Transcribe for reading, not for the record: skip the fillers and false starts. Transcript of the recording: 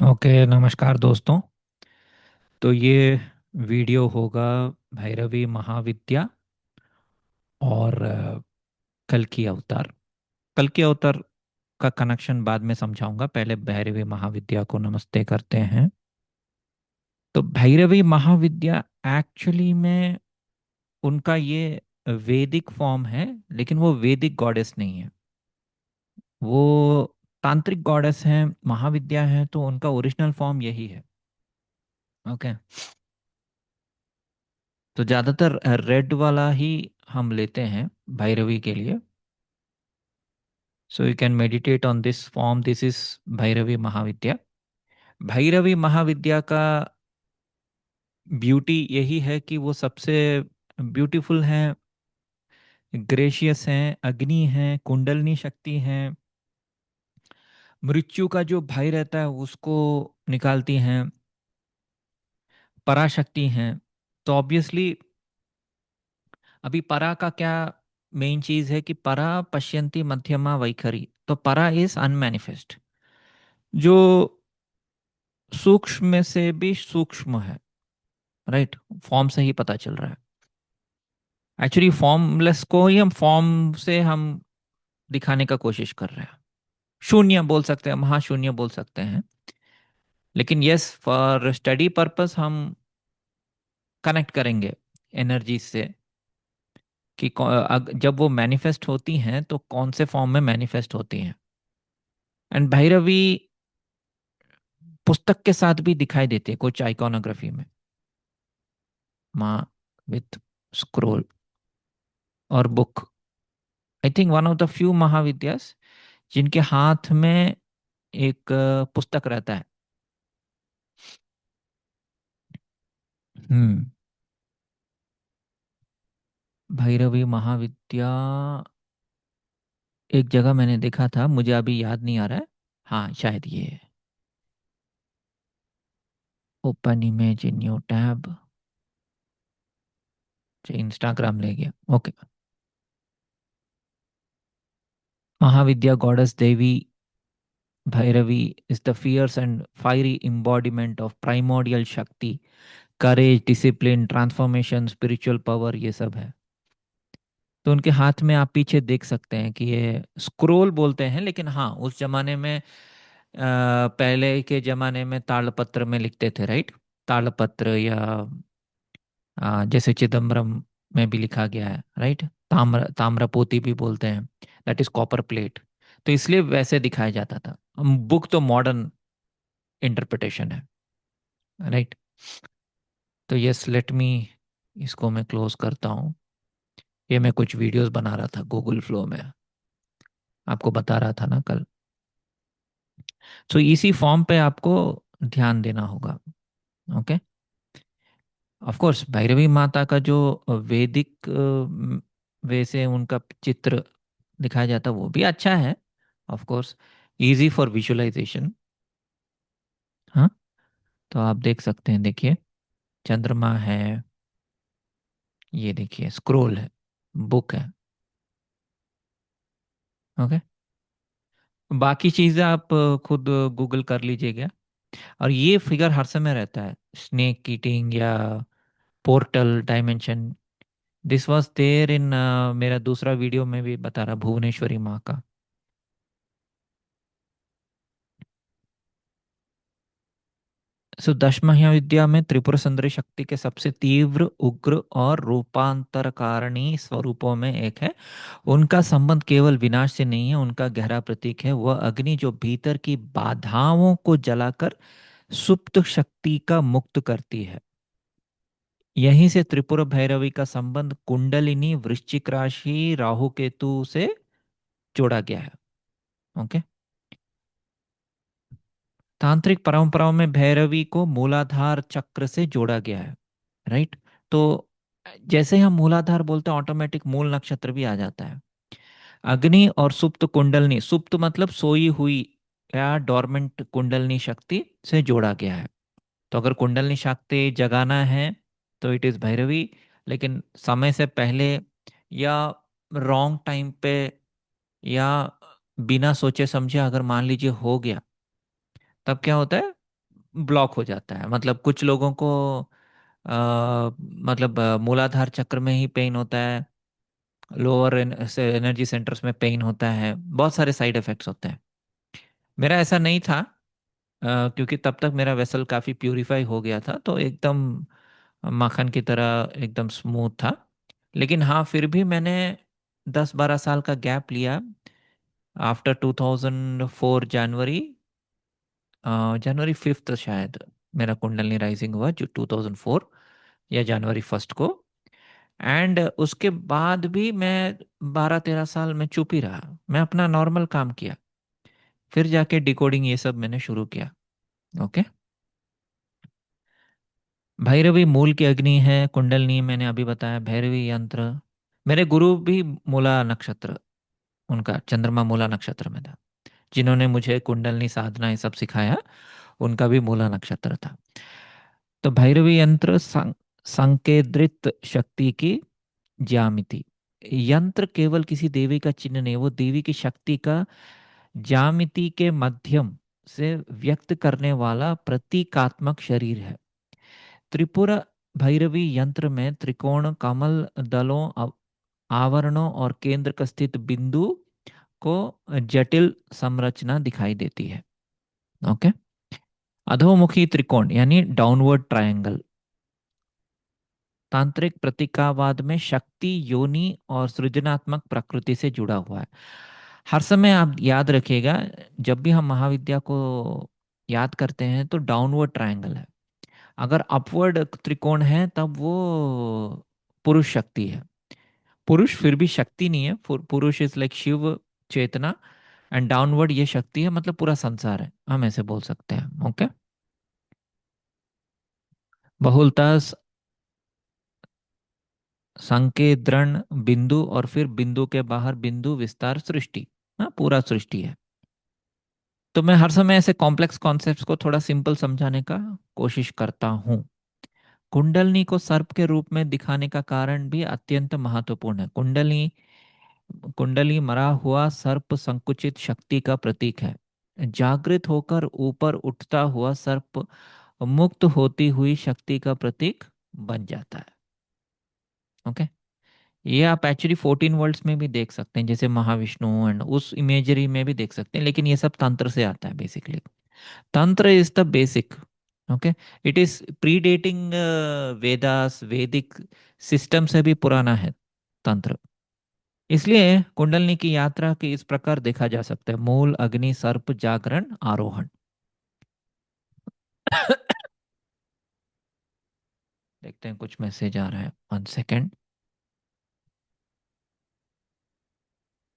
Okay, नमस्कार दोस्तों। तो ये वीडियो होगा भैरवी महाविद्या और कल की अवतार। कल की अवतार का कनेक्शन बाद में समझाऊंगा, पहले भैरवी महाविद्या को नमस्ते करते हैं। तो भैरवी महाविद्या एक्चुअली में उनका ये वैदिक फॉर्म है, लेकिन वो वैदिक गॉडेस नहीं है। वो तांत्रिक गॉडेस हैं, महाविद्या है, तो उनका ओरिजिनल फॉर्म यही है। ओके। तो ज़्यादातर रेड वाला ही हम लेते हैं भैरवी के लिए। So you can meditate on this form. This is Bhairavi Mahavidya. Bhairavi Mahavidya का ब्यूटी यही है कि वो सबसे ब्यूटीफुल हैं, ग्रेशियस हैं, अग्नि हैं, कुंडलनी शक्ति हैं। मृत्यु का जो भय रहता है उसको निकालती हैं, पराशक्ति हैं। तो ऑब्वियसली अभी परा का क्या मेन चीज है कि परा पश्यन्ति मध्यमा वैखरी। तो परा इज अनमैनिफेस्ट, जो सूक्ष्म में से भी सूक्ष्म है। राइट। फॉर्म से ही पता चल रहा है। एक्चुअली फॉर्मलेस को ही हम फॉर्म से हम दिखाने का कोशिश कर रहे हैं। शून्य बोल सकते हैं, महाशून्य बोल सकते हैं। लेकिन यस, फॉर स्टडी पर्पस हम कनेक्ट करेंगे एनर्जी से कि जब वो मैनिफेस्ट होती हैं तो कौन से फॉर्म में मैनिफेस्ट होती हैं। एंड भैरवी पुस्तक के साथ भी दिखाई देते हैं कुछ आइकोनोग्राफी में, माँ विथ स्क्रोल और book. I think one of the few Mahavidyas जिनके हाथ में एक पुस्तक रहता है। हम्म। भैरवी महाविद्या एक जगह मैंने देखा था, मुझे अभी याद नहीं आ रहा है। हाँ, शायद ये है। Open image in new tab. Instagram ले गया। Okay. Mahavidya goddess Devi Bhairavi is the fierce and fiery embodiment of primordial शक्ति, करेज, डिसिप्लिन, ट्रांसफॉर्मेशन, स्पिरिचुअल पावर, ये सब है। तो उनके हाथ में आप पीछे देख सकते हैं कि ये स्क्रोल बोलते हैं, लेकिन हाँ, उस जमाने में पहले के जमाने में ताड़पत्र में लिखते थे, राइट। ताड़पत्र या जैसे चिदम्बरम में भी लिखा गया है, राइट। ताम्रपोती भी बोलते हैं, दैट इज कॉपर प्लेट। तो इसलिए वैसे दिखाया जाता था। बुक तो मॉडर्न इंटरप्रिटेशन है, राइट। तो यस, लेट मी इसको मैं क्लोज करता हूँ। ये मैं कुछ वीडियोस बना रहा था गूगल फ्लो में, आपको बता रहा था ना कल। सो इसी फॉर्म पे आपको ध्यान देना होगा। ओके। ऑफ कोर्स भैरवी माता का जो वैदिक वे से उनका चित्र दिखाया जाता वो भी अच्छा है। Of course easy for visualization. हाँ। तो आप देख सकते हैं, देखिए चंद्रमा है, ये देखिए स्क्रोल है, बुक है। ओके। बाकी चीज़ें आप खुद गूगल कर लीजिएगा। और ये फिगर हर समय रहता है, स्नेक ईटिंग या portal dimension. This was there in मेरा दूसरा वीडियो में भी बता रहा, भुवनेश्वरी माँ का। सो दश महाविद्या में त्रिपुर सुंदरी शक्ति के सबसे तीव्र, उग्र और रूपांतरकारिणी स्वरूपों में एक है। उनका संबंध केवल विनाश से नहीं है, उनका गहरा प्रतीक है वह अग्नि जो भीतर की बाधाओं को जलाकर सुप्त शक्ति का मुक्त करती है। यहीं से त्रिपुर भैरवी का संबंध कुंडलिनी वृश्चिक राशि राहु केतु से जोड़ा गया है। ओके। तांत्रिक परंपराओं में भैरवी को मूलाधार चक्र से जोड़ा गया है, राइट। तो जैसे हम मूलाधार बोलते हैं, ऑटोमेटिक मूल नक्षत्र भी आ जाता है। अग्नि और सुप्त कुंडलनी, सुप्त मतलब सोई हुई या डोरमेंट कुंडलनी शक्ति से जोड़ा गया है। तो अगर कुंडलनी शक्ति जगाना है तो इट इज भैरवी। लेकिन समय से पहले या रॉन्ग टाइम पे या बिना सोचे समझे अगर मान लीजिए हो गया, तब क्या होता है, ब्लॉक हो जाता है। मतलब कुछ लोगों को मतलब मूलाधार चक्र में ही पेन होता है, लोअर एनर्जी सेंटर्स में पेन होता है, बहुत सारे साइड इफेक्ट्स होते हैं। मेरा ऐसा नहीं था, क्योंकि तब तक मेरा वेसल काफ़ी प्यूरिफाई हो गया था, तो एकदम माखन की तरह एकदम स्मूथ था। लेकिन हाँ, फिर भी मैंने 10-12 साल का गैप लिया। आफ्टर 2004 जनवरी, जनवरी 5 शायद मेरा कुंडलनी राइजिंग हुआ, जो 2004 या जनवरी 1 को। एंड उसके बाद भी मैं 12-13 साल में चुप ही रहा, मैं अपना नॉर्मल काम किया। फिर जाके डिकोडिंग ये सब मैंने शुरू किया। ओके। भैरवी मूल की अग्नि है, कुंडलनी मैंने अभी बताया, भैरवी यंत्र। मेरे गुरु भी मूला नक्षत्र, उनका चंद्रमा मूला नक्षत्र में था, जिन्होंने मुझे कुंडलनी साधना ये सब सिखाया, उनका भी मूला नक्षत्र था। तो भैरवी यंत्र संकेंद्रित शक्ति की ज्यामिति। यंत्र केवल किसी देवी का चिन्ह नहीं, वो देवी की शक्ति का ज्यामिति के माध्यम से व्यक्त करने वाला प्रतीकात्मक शरीर है। त्रिपुरा भैरवी यंत्र में त्रिकोण, कमल दलों, आवरणों और केंद्र का स्थित बिंदु को जटिल संरचना दिखाई देती है। ओके। अधोमुखी त्रिकोण यानी डाउनवर्ड ट्रायंगल तांत्रिक प्रतीकावाद में शक्ति, योनि और सृजनात्मक प्रकृति से जुड़ा हुआ है। हर समय आप याद रखिएगा, जब भी हम महाविद्या को याद करते हैं तो डाउनवर्ड ट्रायंगल है। अगर अपवर्ड त्रिकोण है तब वो पुरुष शक्ति है। पुरुष फिर भी शक्ति नहीं है, पुरुष इज लाइक शिव, चेतना। एंड डाउनवर्ड ये शक्ति है, मतलब पूरा संसार है, हम ऐसे बोल सकते हैं। ओके। बहुलता, संकेंद्रण, बिंदु, और फिर बिंदु के बाहर बिंदु, विस्तार, सृष्टि। हाँ, पूरा सृष्टि है। तो मैं हर समय ऐसे कॉम्प्लेक्स कॉन्सेप्ट्स को थोड़ा सिंपल समझाने का कोशिश करता हूँ। कुंडलनी को सर्प के रूप में दिखाने का कारण भी अत्यंत महत्वपूर्ण है। कुंडली कुंडली मरा हुआ सर्प संकुचित शक्ति का प्रतीक है। जागृत होकर ऊपर उठता हुआ सर्प मुक्त होती हुई शक्ति का प्रतीक बन जाता है। ओके। ये आप एक्चुअली 14 वर्ल्ड्स में भी देख सकते हैं, जैसे महाविष्णु, एंड उस इमेजरी में भी देख सकते हैं, लेकिन ये सब तंत्र से आता है basically. Tantra is the basic. Okay. It is predating Vedas, Vedic system से भी पुराना है तंत्र। इसलिए कुंडलनी की यात्रा की इस प्रकार देखा जा सकता है: मूल, अग्नि, सर्प, जागरण, आरोहण। देखते हैं, कुछ मैसेज आ रहा है, 1 सेकेंड।